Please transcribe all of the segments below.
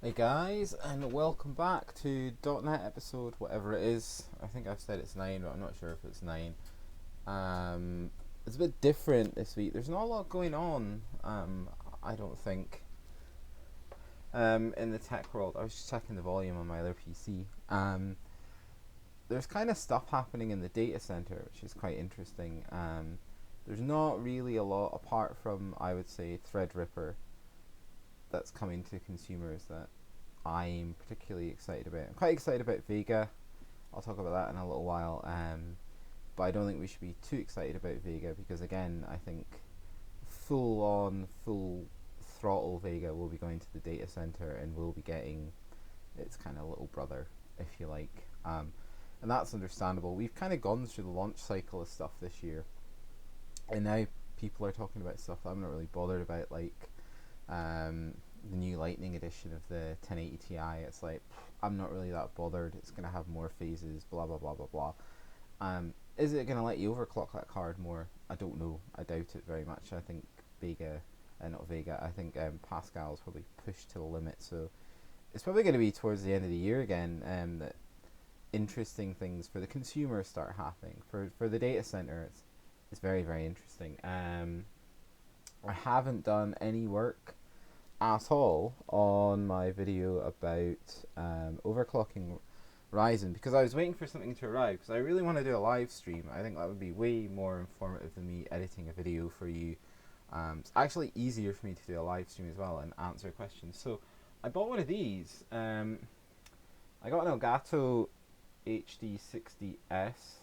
Hey guys, and welcome back to .NET episode whatever it is. I think I've said it's 9, but I'm not sure if it's 9. It's a bit different this week. There's not a lot going on. I don't think. In the tech world, I was just checking the volume on my other PC. There's kind of stuff happening in the data center, which is quite interesting. There's not really a lot apart from, I would say, Threadripper that's coming to consumers that I'm particularly excited about. I'm quite excited about Vega. I'll talk about that in a little while. But I don't think we should be too excited about Vega because, again, I think full throttle Vega will be going to the data center and will be getting its kind of little brother, if you like. And that's understandable. We've kind of gone through the launch cycle of stuff this year, and now people are talking about stuff that I'm not really bothered about, like the new Lightning edition of the 1080 Ti. It's like, I'm not really that bothered. It's going to have more phases, blah blah blah blah blah. Is it going to let you overclock that card more? I don't know. I doubt it very much. I think not Vega, I think Pascal's probably pushed to the limit. So it's probably going to be towards the end of the year again that interesting things for the consumer start happening. For the data center, it's very, very interesting. I haven't done any work at all on my video about overclocking Ryzen because I was waiting for something to arrive because I really want to do a live stream. I think that would be way more informative than me editing a video for you. It's actually easier for me to do a live stream as well and answer questions. So I bought one of these. I got an Elgato HD60S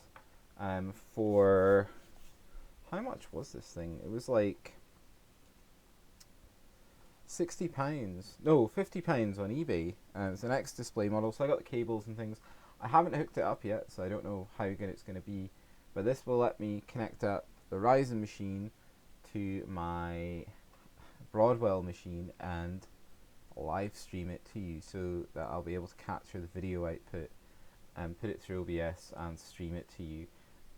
for, how much was this thing? It was like £60, no, £50 on eBay. It's an X display model, so I got the cables and things. I haven't hooked it up yet, so I don't know how good it's going to be. But this will let me connect up the Ryzen machine to my Broadwell machine and live stream it to you, so that I'll be able to capture the video output and put it through OBS and stream it to you.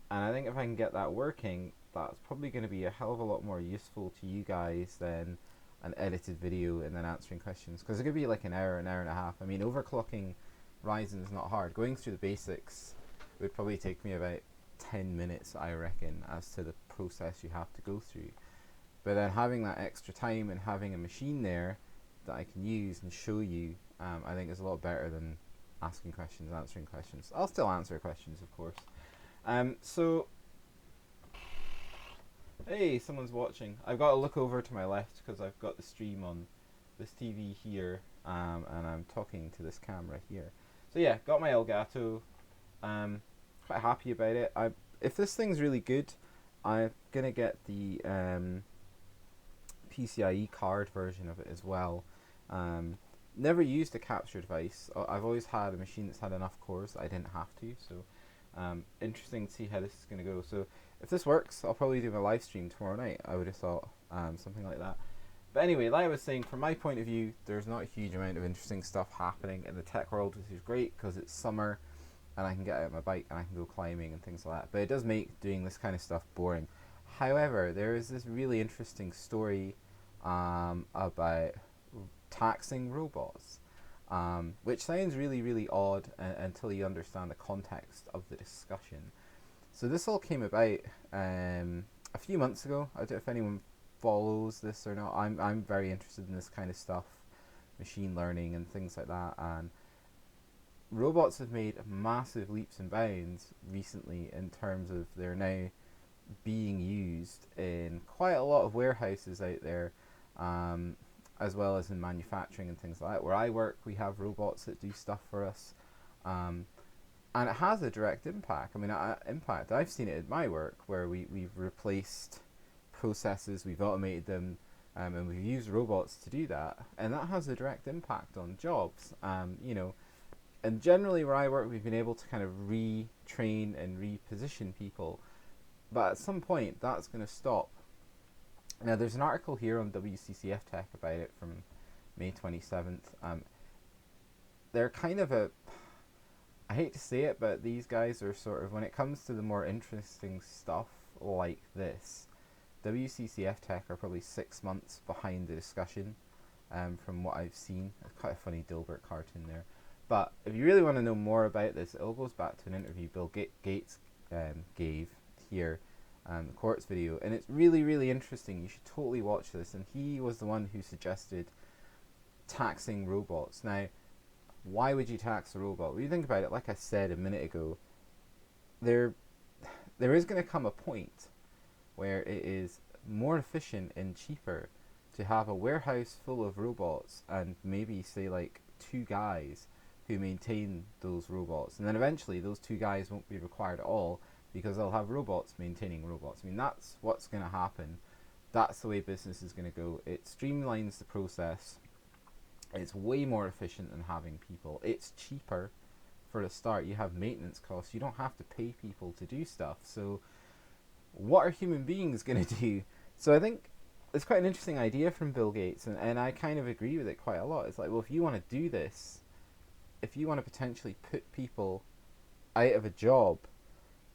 And I think if I can get that working, that's probably going to be a hell of a lot more useful to you guys than an edited video and then answering questions, because it could be like an hour and a half. I mean, overclocking Ryzen is not hard. Going through the basics would probably take me about 10 minutes, I reckon, as to the process you have to go through. But then having that extra time and having a machine there that I can use and show you, I think is a lot better than asking questions, answering questions. I'll still answer questions, of course. So hey, someone's watching. I've got to look over to my left because I've got the stream on this TV here, and I'm talking to this camera here. So yeah, got my Elgato. Quite happy about it. If this thing's really good, I'm gonna get the PCIe card version of it as well. Never used a capture device. I've always had a machine that's had enough cores that I didn't have to. So interesting to see how this is going to go. So if this works, I'll probably do my live stream tomorrow night. I would have thought something like that. But anyway, like I was saying, from my point of view, there's not a huge amount of interesting stuff happening in the tech world, which is great because it's summer and I can get out my bike and I can go climbing and things like that. But it does make doing this kind of stuff boring. However, there is this really interesting story about taxing robots, which sounds really, really odd until you understand the context of the discussion. So this all came about a few months ago. I don't know if anyone follows this or not. I'm very interested in this kind of stuff, machine learning and things like that. And robots have made massive leaps and bounds recently in terms of they're now being used in quite a lot of warehouses out there, as well as in manufacturing and things like that. Where I work, we have robots that do stuff for us. And it has a direct impact. I mean, I've seen it in my work where we've replaced processes, we've automated them, and we've used robots to do that. And that has a direct impact on jobs. And generally where I work, we've been able to kind of retrain and reposition people. But at some point, that's going to stop. Now, there's an article here on WCCF Tech about it from May 27th. They're kind of I hate to say it, but these guys are sort of, when it comes to the more interesting stuff like this, WCCF Tech are probably 6 months behind the discussion. from what I've seen. It's quite a funny Dilbert cartoon there. But if you really want to know more about this, it all goes back to an interview Bill Gates gave here, the Quartz video, and it's really, really interesting. You should totally watch this. And he was the one who suggested taxing robots. Now, why would you tax a robot? When you think about it, like I said a minute ago, there is going to come a point where it is more efficient and cheaper to have a warehouse full of robots and maybe say like 2 guys who maintain those robots, and then eventually those 2 guys won't be required at all because they'll have robots maintaining robots. I mean, that's what's going to happen. That's the way business is going to go. It streamlines the process. It's way more efficient than having people. It's cheaper for the start. You have maintenance costs. You don't have to pay people to do stuff. So what are human beings going to do? So I think it's quite an interesting idea from Bill Gates, and I kind of agree with it quite a lot. It's like, well, if you want to do this, if you want to potentially put people out of a job,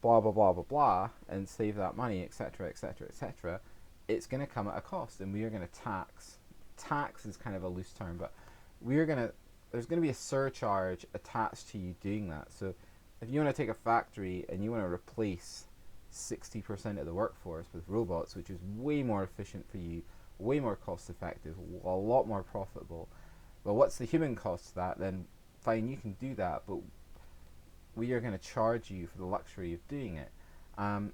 blah, blah, blah, blah, blah, and save that money, etc., etc., etc., it's going to come at a cost, and we are going to tax. Tax is kind of a loose term, but there's going to be a surcharge attached to you doing that. So if you want to take a factory and you want to replace 60% of the workforce with robots, which is way more efficient for you, way more cost effective, a lot more profitable, but what's the human cost to that? Then fine, you can do that, but we are going to charge you for the luxury of doing it. And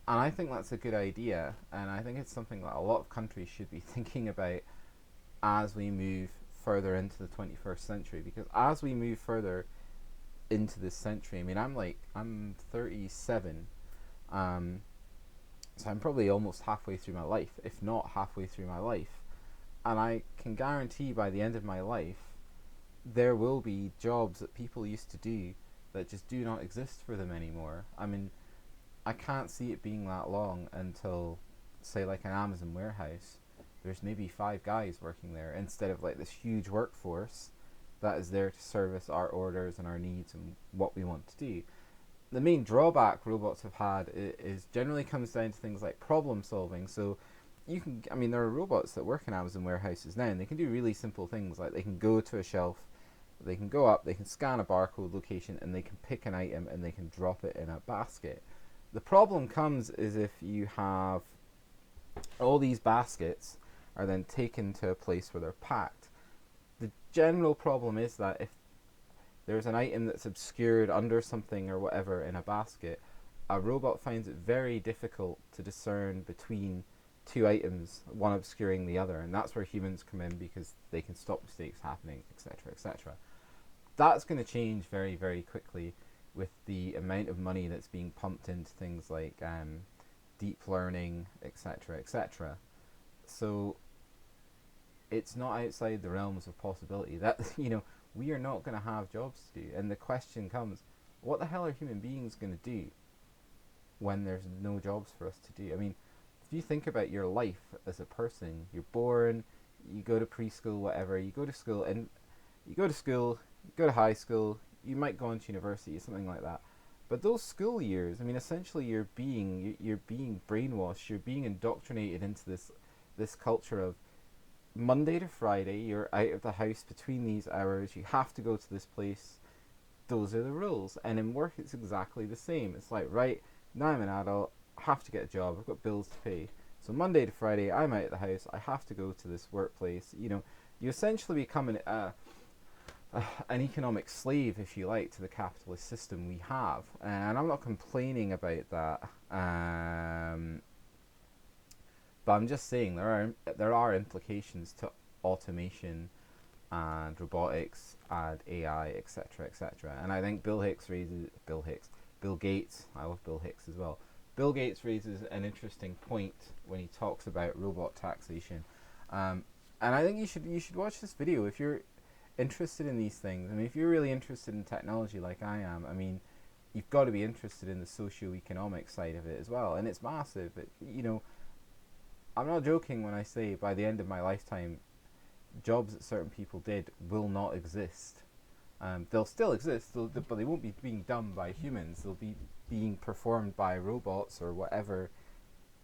I think that's a good idea, and I think it's something that a lot of countries should be thinking about as we move further into the 21st century, because as we move further into this century, I mean, I'm 37, so I'm probably almost halfway through my life, if not halfway through my life, and I can guarantee by the end of my life there will be jobs that people used to do that just do not exist for them anymore. I mean, I can't see it being that long until, say, like an Amazon warehouse, there's maybe 5 guys working there instead of like this huge workforce that is there to service our orders and our needs and what we want to do. The main drawback robots have had is generally comes down to things like problem solving. So there are robots that work in Amazon warehouses now, and they can do really simple things like they can go to a shelf, they can go up, they can scan a barcode location, and they can pick an item and they can drop it in a basket. The problem comes is if you have all these baskets are then taken to a place where they're packed. The general problem is that if there's an item that's obscured under something or whatever in a basket, a robot finds it very difficult to discern between 2 items, one obscuring the other, and that's where humans come in because they can stop mistakes happening, etc., etc. That's going to change very, very quickly with the amount of money that's being pumped into things like deep learning, etc., etc. So it's not outside the realms of possibility that we are not going to have jobs to do. And the question comes, what the hell are human beings going to do when there's no jobs for us to do? I mean, if you think about your life as a person, you're born, you go to preschool, whatever, you go to school, you go to high school, you might go on to university, something like that. But those school years, I mean, essentially you're being brainwashed, you're being indoctrinated into this culture of Monday to Friday, you're out of the house between these hours, you have to go to this place, those are the rules. And in work it's exactly the same. It's like, right, now I'm an adult, I have to get a job, I've got bills to pay. So Monday to Friday, I'm out of the house, I have to go to this workplace. You essentially become an economic slave, if you like, to the capitalist system we have. And I'm not complaining about that. But I'm just saying there are implications to automation and robotics and AI, etc., etc. And I think Bill Gates, I love Bill Hicks as well. Bill Gates raises an interesting point when he talks about robot taxation. And I think you should watch this video if you're interested in these things. I mean, if you're really interested in technology like I am, I mean, you've got to be interested in the socio-economic side of it as well. And it's massive. I'm not joking when I say by the end of my lifetime, jobs that certain people did will not exist. They'll still exist, but they won't be being done by humans. They'll be being performed by robots or whatever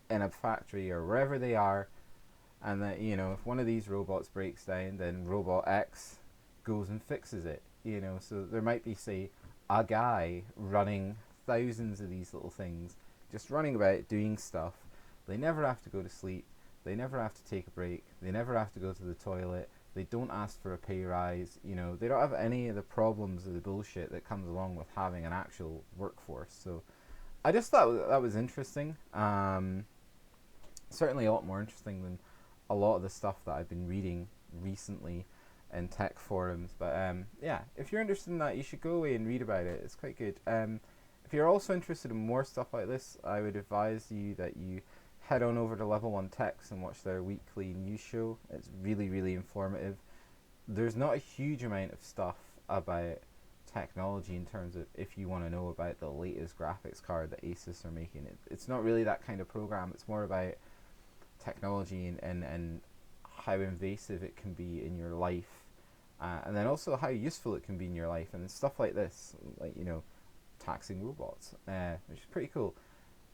in a factory or wherever they are. and that, if one of these robots breaks down, then robot X goes and fixes it. So there might be, say, a guy running thousands of these little things, just running about doing stuff. They never have to go to sleep. They never have to take a break. They never have to go to the toilet. They don't ask for a pay rise. They don't have any of the problems or the bullshit that comes along with having an actual workforce. So I just thought that was interesting. Certainly a lot more interesting than a lot of the stuff that I've been reading recently in tech forums. But yeah, if you're interested in that, you should go away and read about it. It's quite good. If you're also interested in more stuff like this, I would advise you that you head on over to Level 1 Techs and watch their weekly news show. It's really, really informative. There's not a huge amount of stuff about technology in terms of if you want to know about the latest graphics card that Asus are making. It's not really that kind of program. It's more about technology and how invasive it can be in your life, and then also how useful it can be in your life, and stuff like this, like taxing robots, which is pretty cool.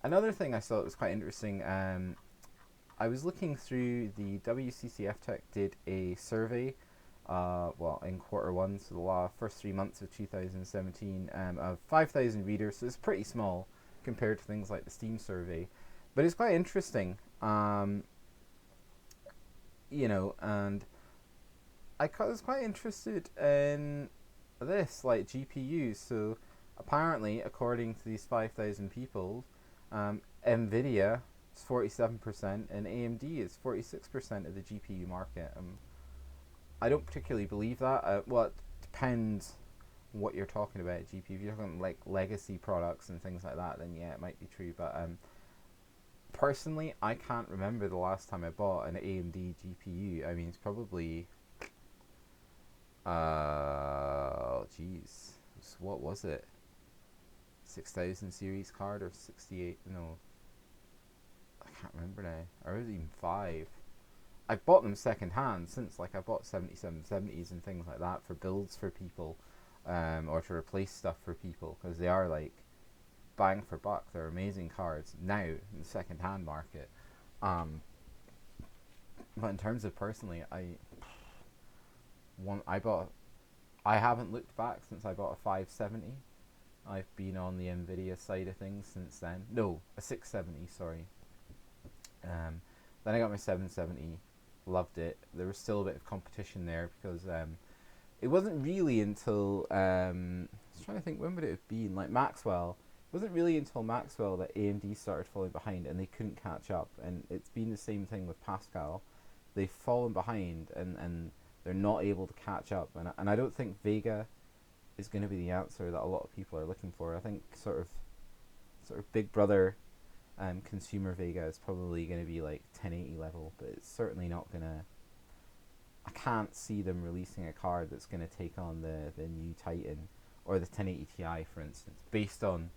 Another thing I thought was quite interesting, I was looking through the WCCF Tech did a survey, in Q1, so the first 3 months of 2017, of 5,000 readers, so it's pretty small compared to things like the Steam survey, but it's quite interesting, and I was quite interested in this, like GPUs. So apparently, according to these 5,000 people, Nvidia is 47% and AMD is 46% of the GPU market. I don't particularly believe that. Well, it depends what you're talking about GPU. If you're talking like legacy products and things like that, then yeah, it might be true. But personally, I can't remember the last time I bought an AMD GPU. I mean, it's probably what was it? 6000 series card or 68? No, I can't remember now. Or was it even 5? I bought them second hand since, like, I bought 7770s and things like that for builds for people, or to replace stuff for people, because they are like bang for buck. They're amazing cards now in the second hand market. But in terms of personally, I haven't looked back since I bought a 570. I've been on the Nvidia side of things since then. No, a 670, sorry. Then I got my 770, loved it. There was still a bit of competition there because it wasn't really until I was trying to think, when would it have been? Like Maxwell. It wasn't really until Maxwell that AMD started falling behind and they couldn't catch up. And it's been the same thing with Pascal. They've fallen behind and they're not able to catch up. And I don't think Vega is going to be the answer that a lot of people are looking for. I think sort of Big Brother consumer Vega is probably going to be like 1080 level, but it's certainly not going to. I can't see them releasing a card that's going to take on the new Titan or the 1080 Ti, for instance, based on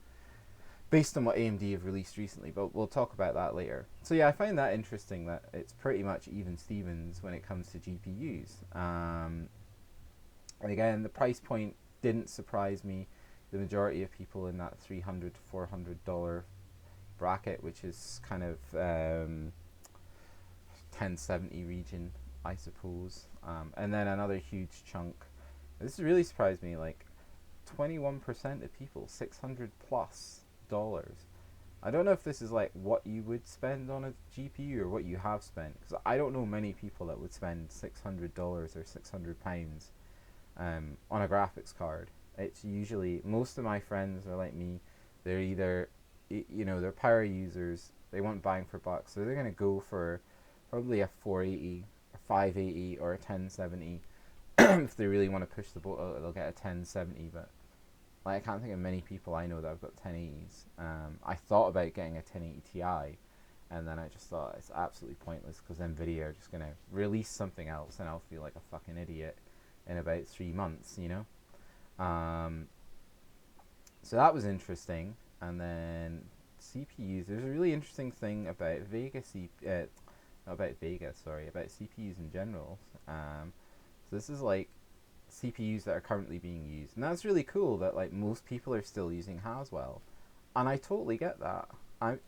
what AMD have released recently, but we'll talk about that later. So yeah, I find that interesting that it's pretty much even Stevens when it comes to GPUs. And again, the price point didn't surprise me. The majority of people in that $300 to $400 bracket, which is kind of 1070 region, I suppose. And then another huge chunk. This really surprised me, like 21% of people, $600 plus. I don't know if this is like what you would spend on a GPU or what you have spent, because I don't know many people that would spend $600 or £600 on a graphics card. It's usually, most of my friends are like me. They're either, they're power users, they want bang for buck, so they're going to go for probably a 480, a 580, or a 1070. If they really want to push the boat, they'll get a 1070, but like, I can't think of many people I know that have got 1080s. I thought about getting a 1080 Ti, and then I just thought it's absolutely pointless because Nvidia are just going to release something else and I'll feel like a fucking idiot in about 3 months, So that was interesting. And then CPUs. There's a really interesting thing about about CPUs in general. So this is like CPUs that are currently being used, and that's really cool that like most people are still using Haswell, and I totally get that.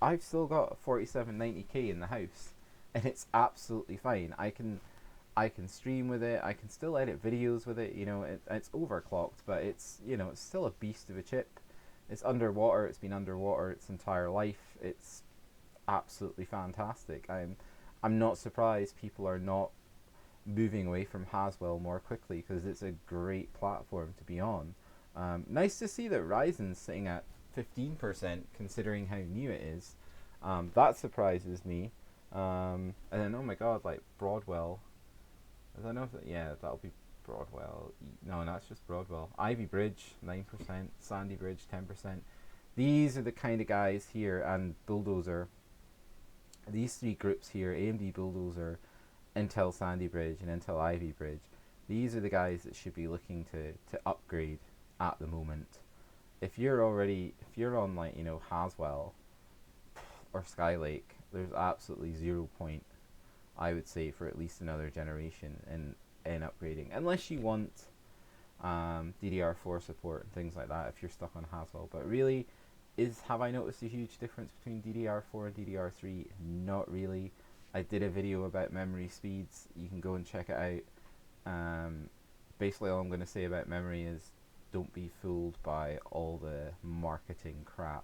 I've still got a 4790K in the house, and it's absolutely fine. I can stream with it. I can still edit videos with it. It's overclocked, but it's still a beast of a chip. It's underwater. It's been underwater its entire life. It's absolutely fantastic. I'm not surprised people are not moving away from Haswell more quickly because it's a great platform to be on. Nice to see that Ryzen's sitting at 15% considering how new it is. That surprises me. And then, oh my god, like Broadwell. I don't know if yeah, that'll be Broadwell. No, that's just Broadwell. Ivy Bridge 9%, Sandy Bridge 10%. These are the kind of guys here, and Bulldozer. These three groups here: AMD Bulldozer, Intel Sandy Bridge, and Intel Ivy Bridge. These are the guys that should be looking to upgrade at the moment. If you're on like Haswell or Skylake, there's absolutely 0 point, I would say, for at least another generation in upgrading, unless you want DDR4 support and things like that if you're stuck on Haswell. But really, have I noticed a huge difference between DDR4 and DDR3? Not really. I did a video about memory speeds. You can go and check it out. Basically, all I'm going to say about memory is don't be fooled by all the marketing crap.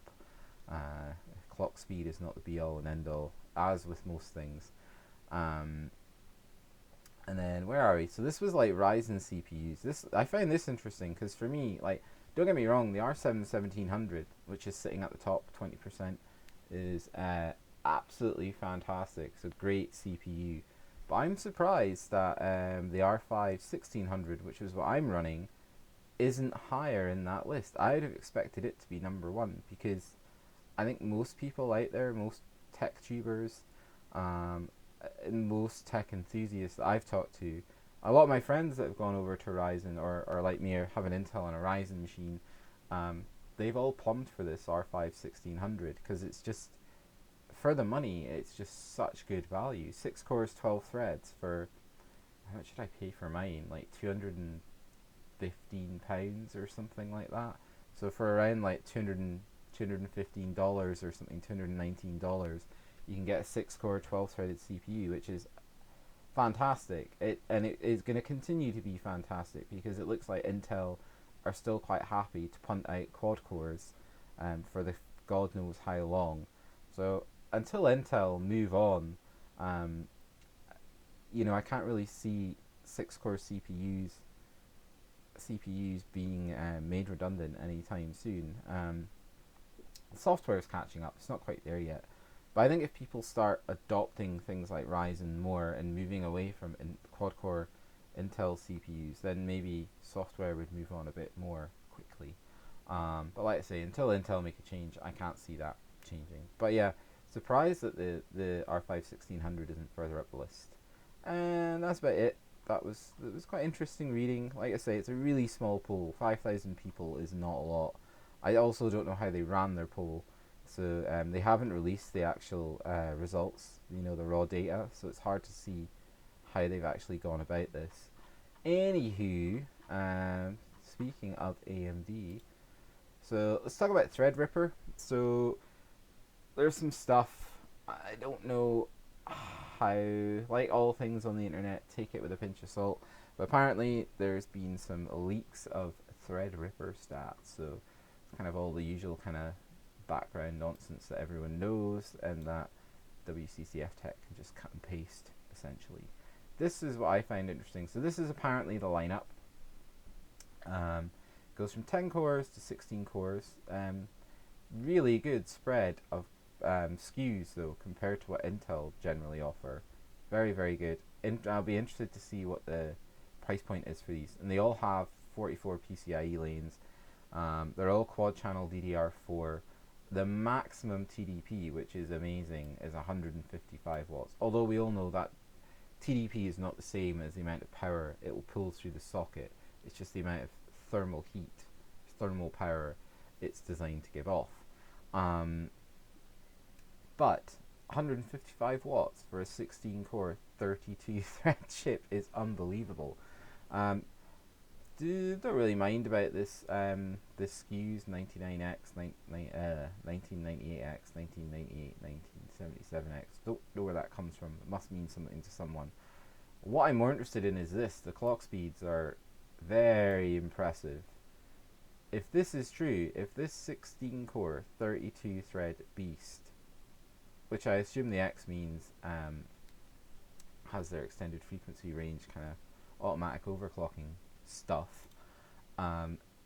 Clock speed is not the be-all and end-all, as with most things. And then where are we? So this was like Ryzen CPUs. I find this interesting because for me, like, don't get me wrong, the R7 1700, which is sitting at the top 20%, is absolutely fantastic. It's a great CPU. But I'm surprised that the R5 1600, which is what I'm running, isn't higher in that list. I would have expected it to be number one because I think most people out there, most tech tubers, and most tech enthusiasts that I've talked to, a lot of my friends that have gone over to Ryzen or like me or have an Intel and a Ryzen machine, they've all plumbed for this R5 1600 because it's just, for the money, it's just such good value. 6 cores, 12 threads for, how much did I pay for mine? Like £215 or something like that. So for around like $215 or something, $219, you can get a 6 core 12 threaded CPU, which is fantastic. It is going to continue to be fantastic because it looks like Intel are still quite happy to punt out quad cores for the god knows how long. So until Intel move on, I can't really see 6 core CPUs being made redundant anytime soon. Software is catching up. It's not quite there yet. But I think if people start adopting things like Ryzen more and moving away from quad-core Intel CPUs, then maybe software would move on a bit more quickly. But like I say, until Intel make a change, I can't see that changing. But yeah, surprised that the R5 1600 isn't further up the list. And that's about it. It was quite interesting reading. Like I say, it's a really small poll. 5,000 people is not a lot. I also don't know how they ran their poll. So they haven't released the actual results, the raw data, so it's hard to see how they've actually gone about this. Anywho, speaking of AMD, so let's talk about Threadripper. So there's some stuff, I don't know how, like all things on the internet, take it with a pinch of salt, but apparently there's been some leaks of Threadripper stats, so it's kind of all the usual kind of background nonsense that everyone knows and that WCCF Tech can just cut and paste, essentially. This is what I find interesting. So this is apparently the lineup. Goes from 10 cores to 16 cores. Really good spread of SKUs, though, compared to what Intel generally offer. Very, very good. I'll be interested to see what the price point is for these. And they all have 44 PCIe lanes. They're all quad-channel DDR4. The maximum TDP, which is amazing, is 155 watts. Although we all know that TDP is not the same as the amount of power it will pull through the socket. It's just the amount of thermal heat, thermal power it's designed to give off. But 155 watts for a 16-core, 32-thread chip is unbelievable. don't really mind about this this SKUs 99X, 1998X, 1998, 1977X. Don't know where that comes from. It must mean something to someone. What I'm more interested in is this. The clock speeds are very impressive. If this is true, if this 16 core 32 thread beast, which I assume the X means has their extended frequency range kind of automatic overclocking stuff,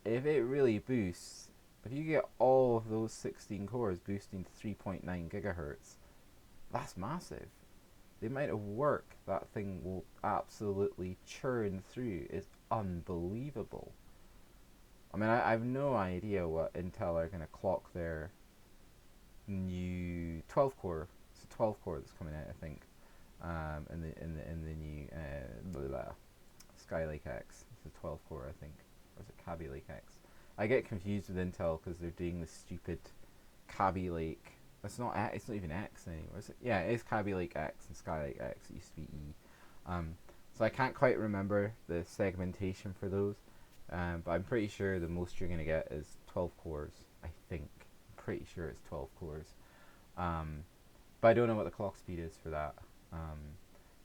if it really boosts, if you get all of those 16 cores boosting to 3.9 gigahertz, that's massive. The amount of work that thing will absolutely churn through is unbelievable. I mean, I have no idea what Intel are going to clock their new 12 core. It's a 12 core that's coming out, I think, in the new Skylake X. It's a 12 core, I think, or is it Kaby Lake X? I get confused with Intel because they're doing this stupid Kaby Lake. It's not even X anymore. Is it? Yeah, it is Kaby Lake X and Skylake X. It used to be E. So I can't quite remember the segmentation for those. But I'm pretty sure the most you're going to get is 12 cores, I think. I'm pretty sure it's 12 cores. But I don't know what the clock speed is for that.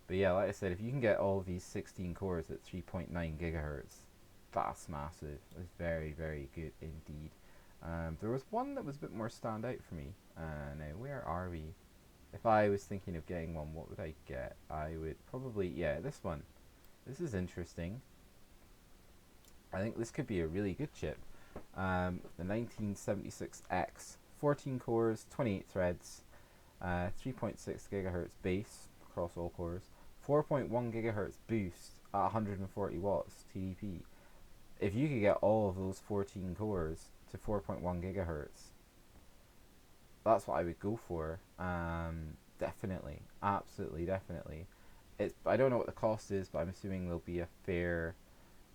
But yeah, like I said, if you can get all of these 16 cores at 3.9 gigahertz, that's massive. It's very, very good indeed. There was one that was a bit more standout for me. Now, where are we? If I was thinking of getting one, what would I get? I would probably, yeah, this one. This is interesting. I think this could be a really good chip. The 1976X, 14 cores, 28 threads, 3.6 gigahertz base across all cores, 4.1 gigahertz boost at 140 watts TDP. If you could get all of those 14 cores to 4.1 gigahertz, that's what I would go for. Definitely, absolutely, definitely. I don't know what the cost is, but I'm assuming there'll be a fair.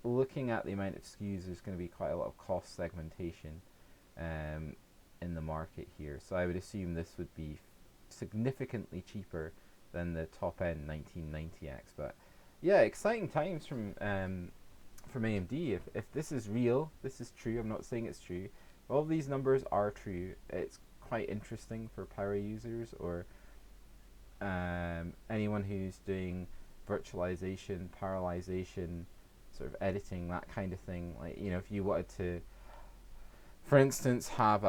Looking at the amount of SKUs, there's going to be quite a lot of cost segmentation in the market here. So I would assume this would be significantly cheaper than the top end 1990X. But yeah, exciting times from AMD. If this is real, this is true. I'm not saying it's true. All of these numbers are true. It's quite interesting for power users or anyone who's doing virtualization, parallelization, sort of editing, that kind of thing. Like, you know, if you wanted to, for instance, have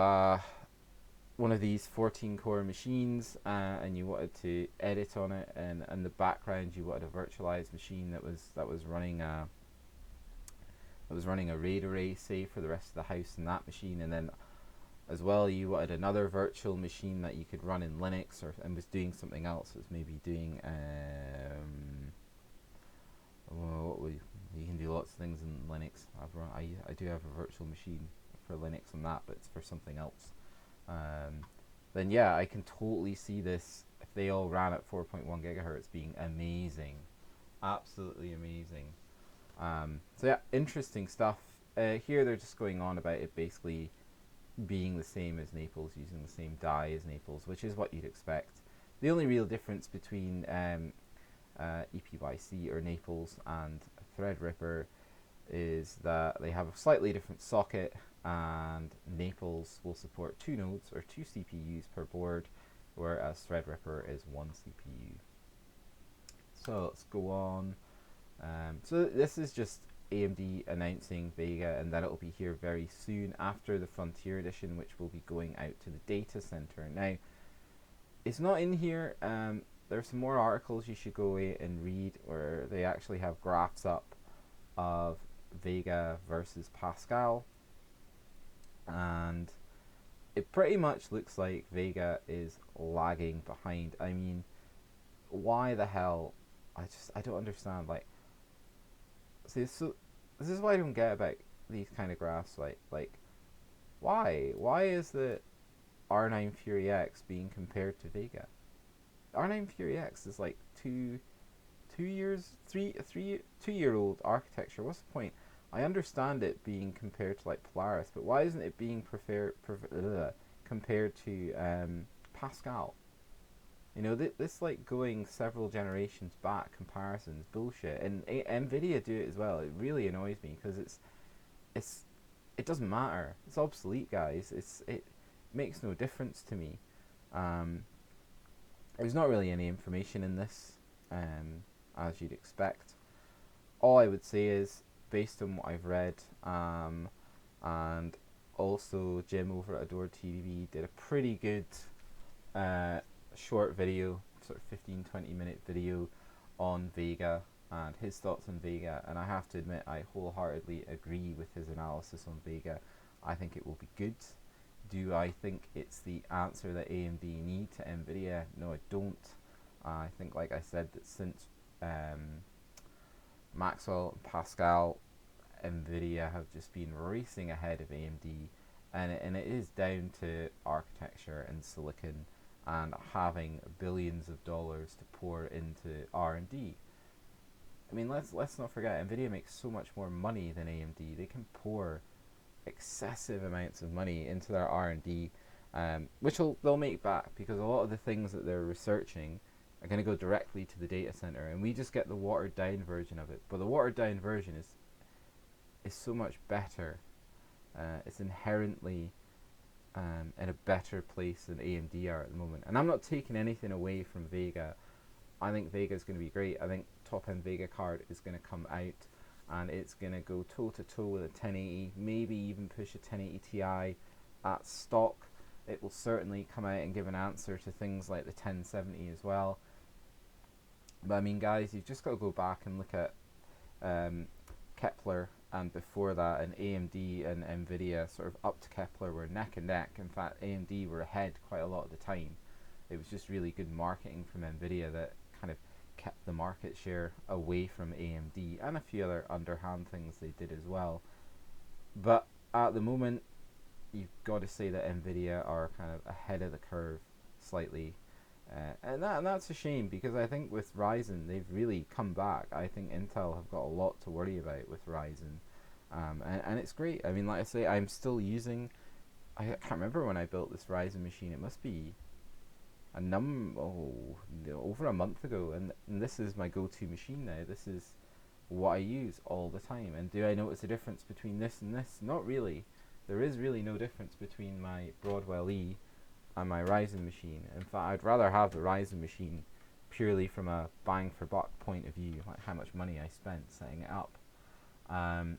one of these 14 core machines and you wanted to edit on it, and in the background you wanted a virtualized machine that was running a RAID array, say, for the rest of the house in that machine, and then as well you wanted another virtual machine that you could run in Linux and was doing something else. It was maybe doing you can do lots of things in Linux. I do have a virtual machine for Linux on that, but it's for something else. Then yeah, I can totally see this, if they all ran at 4.1 gigahertz, being amazing. Absolutely amazing. So yeah, interesting stuff. Here they're just going on about it basically being the same as Naples, using the same die as Naples, which is what you'd expect. The only real difference between EPYC or Naples and Threadripper is that they have a slightly different socket, and Naples will support 2 nodes or 2 CPUs per board, whereas Threadripper is 1 CPU. So let's go on. So this is just AMD announcing Vega, and that it will be here very soon after the Frontier Edition, which will be going out to the data center. Now, it's not in here. There's some more articles you should go away and read, where they actually have graphs up of Vega versus Pascal, and it pretty much looks like Vega is lagging behind. I mean, why the hell? I don't understand. Like, see, so this is what I don't get about these kind of graphs. Like, why is the R9 Fury X being compared to Vega? R9 Fury X is like 2-year-old architecture. What's the point? I understand it being compared to like Polaris, but why isn't it being compared to Pascal? You know, this like going several generations back comparisons bullshit, and Nvidia do it as well. It really annoys me because it's it doesn't matter. It's obsolete, guys. It makes no difference to me. Um, there's not really any information in this, as you'd expect. All I would say is, based on what I've read, and also Jim over at Adore TV did a pretty good uh, short video, sort of 15-20 minute video on Vega and his thoughts on Vega, and I have to admit I wholeheartedly agree with his analysis on Vega. I think it will be good. Do I think it's the answer that AMD need to Nvidia? No, I don't. I think, like I said, that since Maxwell and Pascal, Nvidia have just been racing ahead of AMD, and it is down to architecture and silicon and having billions of dollars to pour into R&D. I mean, let's not forget, Nvidia makes so much more money than AMD. They can pour excessive amounts of money into their R&D, which they'll make back, because a lot of the things that they're researching are going to go directly to the data center, and we just get the watered down version of it. But the watered down version is so much better. It's inherently in a better place than AMD are at the moment. And I'm not taking anything away from Vega. I think Vega is going to be great. I think top-end Vega card is going to come out, and it's going to go toe-to-toe with a 1080, maybe even push a 1080 Ti at stock. It will certainly come out and give an answer to things like the 1070 as well. But I mean, guys, you've just got to go back and look at Kepler, and before that, and AMD and Nvidia sort of up to Kepler were neck and neck. In fact, AMD were ahead quite a lot of the time. It was just really good marketing from Nvidia that kind of kept the market share away from AMD, and a few other underhand things they did as well. But at the moment, you've got to say that Nvidia are kind of ahead of the curve slightly. And that's a shame, because I think with Ryzen they've really come back. I think Intel have got a lot to worry about with Ryzen, and it's great. I mean, like I say, I'm still using. I can't remember when I built this Ryzen machine. It must be over a month ago, and this is my go-to machine now. This is what I use all the time. And do I notice a difference between this and this? Not really. There is really no difference between my Broadwell E and my Ryzen machine. In fact, I'd rather have the Ryzen machine purely from a bang for buck point of view, like how much money I spent setting it up. And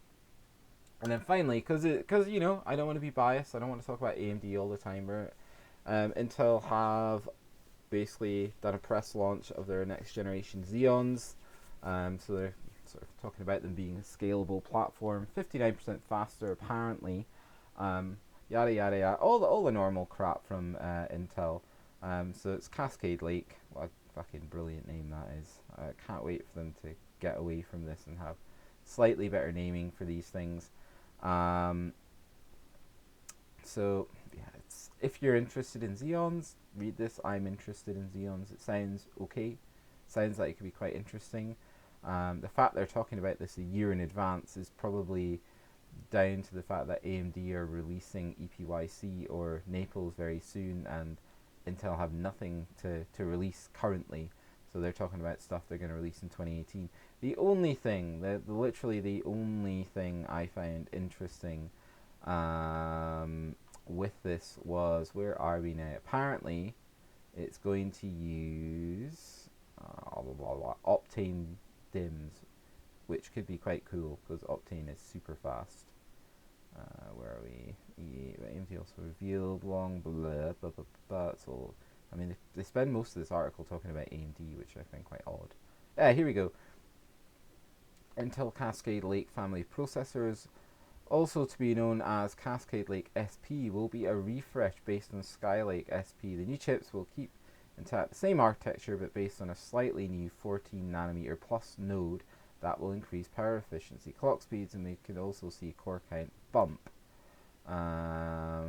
then finally, because you know, I don't want to be biased, I don't want to talk about AMD all the time. Intel have basically done a press launch of their next generation Xeons. So they're sort of talking about them being a scalable platform, 59% faster apparently. Yada yada yada, all the normal crap from Intel. So it's Cascade Lake. What a fucking brilliant name that is. I can't wait for them to get away from this and have slightly better naming for these things. So yeah, if you're interested in Xeons, read this. I'm interested in Xeons. It sounds okay. Sounds like it could be quite interesting. The fact they're talking about this a year in advance is probably down to the fact that AMD are releasing EPYC or Naples very soon, and Intel have nothing to release currently. So they're talking about stuff they're going to release in 2018. The only thing, literally the only thing I found interesting with this was, where are we now? Apparently, it's going to use Optane DIMMs, which could be quite cool because Optane is super fast. Where are we? AMD also revealed long blah blah blah blah. It's all. I mean, they spend most of this article talking about AMD, which I find quite odd. Here we go. Intel Cascade Lake family processors, also to be known as Cascade Lake SP, will be a refresh based on Skylake SP. The new chips will keep intact the same architecture, but based on a slightly new 14nm plus node that will increase power efficiency, clock speeds, and we could also see core count bump. Oh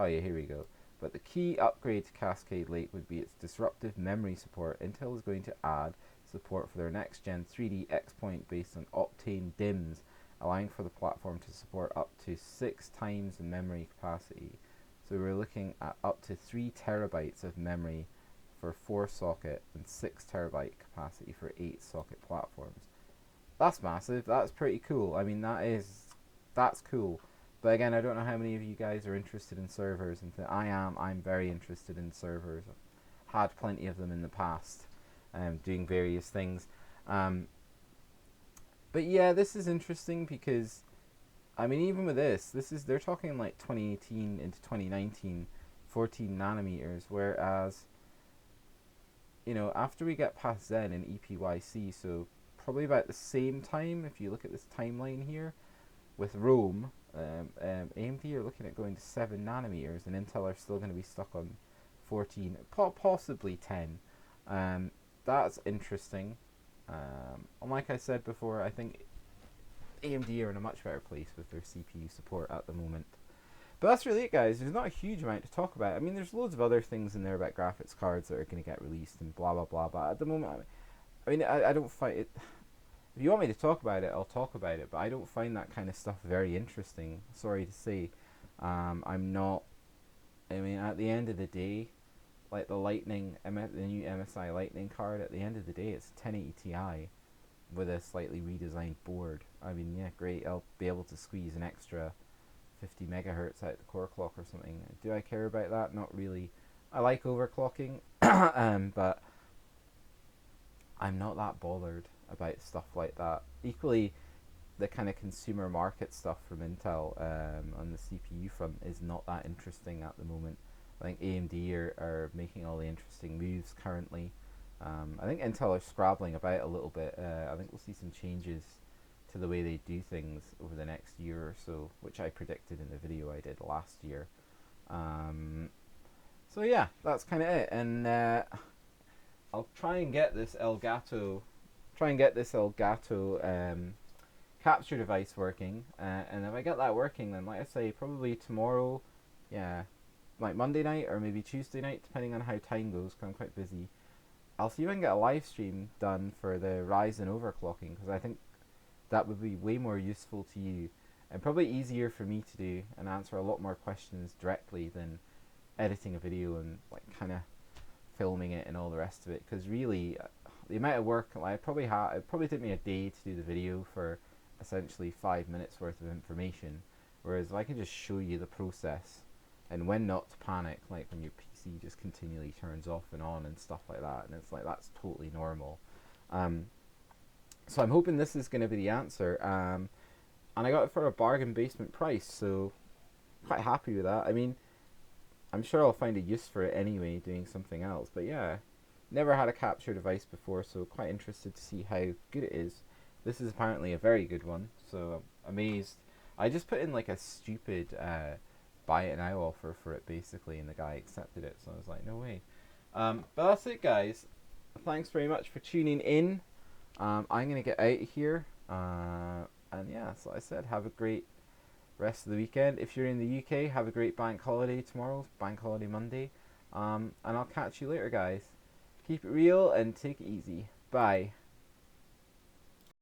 yeah, here we go. But the key upgrade to Cascade Lake would be its disruptive memory support. Intel is going to add support for their next gen 3D X-Point based on Optane DIMMs, allowing for the platform to support up to 6 times the memory capacity. So we're looking at up to 3 terabytes of memory for 4 socket and 6 terabyte capacity for 8 socket platforms. That's massive. That's pretty cool. I mean, that's cool. But again, I don't know how many of you guys are interested in servers, and I am. I'm very interested in servers. I've had plenty of them in the past, doing various things. But yeah, this is interesting because, I mean, even with they're talking like 2018 into 2019, 14 nanometers, whereas, you know, after we get past Zen and EPYC, so probably about the same time, if you look at this timeline here, with Rome, AMD are looking at going to 7 nanometers, and Intel are still going to be stuck on 14, possibly 10. That's interesting. And like I said before, I think AMD are in a much better place with their CPU support at the moment. But that's really it, guys. There's not a huge amount to talk about. I mean, there's loads of other things in there about graphics cards that are going to get released and blah blah blah. But at the moment, I don't find it. If you want me to talk about it, I'll talk about it. But I don't find that kind of stuff very interesting. Sorry to say, I'm not. I mean, at the end of the day, like the new MSI Lightning card. At the end of the day, it's a 1080 Ti with a slightly redesigned board. I mean, yeah, great. I'll be able to squeeze an extra 50 megahertz out the core clock or something. Do I care about that? Not really. I like overclocking, but I'm not that bothered about stuff like that. Equally, the kind of consumer market stuff from Intel on the CPU front is not that interesting at the moment. I think AMD are making all the interesting moves currently. I think Intel are scrabbling about a little bit. I think we'll see some changes to the way they do things over the next year or so, which I predicted in the video I did last year. So yeah, that's kind of it. And I'll try and get this Elgato capture device working. And if I get that working, then like I say, probably tomorrow, yeah, like Monday night or maybe Tuesday night, depending on how time goes, because I'm quite busy. I'll see if I can get a live stream done for the Ryzen overclocking, because I think that would be way more useful to you and probably easier for me to do and answer a lot more questions directly than editing a video and like kind of filming it and all the rest of it. Because really, the amount of work, like it probably took me a day to do the video for essentially 5 minutes worth of information, whereas if I can just show you the process and when not to panic, like when your PC just continually turns off and on and stuff like that, and it's like that's totally normal. So I'm hoping this is going to be the answer, and I got it for a bargain basement price, so quite happy with that. I mean, I'm sure I'll find a use for it anyway doing something else, but yeah, never had a capture device before, so quite interested to see how good it is. This is apparently a very good one, so I'm amazed. I just put in like a stupid buy it now offer for it basically, and the guy accepted it, so I was like, no way. But that's it, guys. Thanks very much for tuning in. I'm going to get out of here, and yeah, so like I said, have a great rest of the weekend. If you're in the UK, have a great bank holiday tomorrow, bank holiday Monday, and I'll catch you later, guys. Keep it real and take it easy. Bye.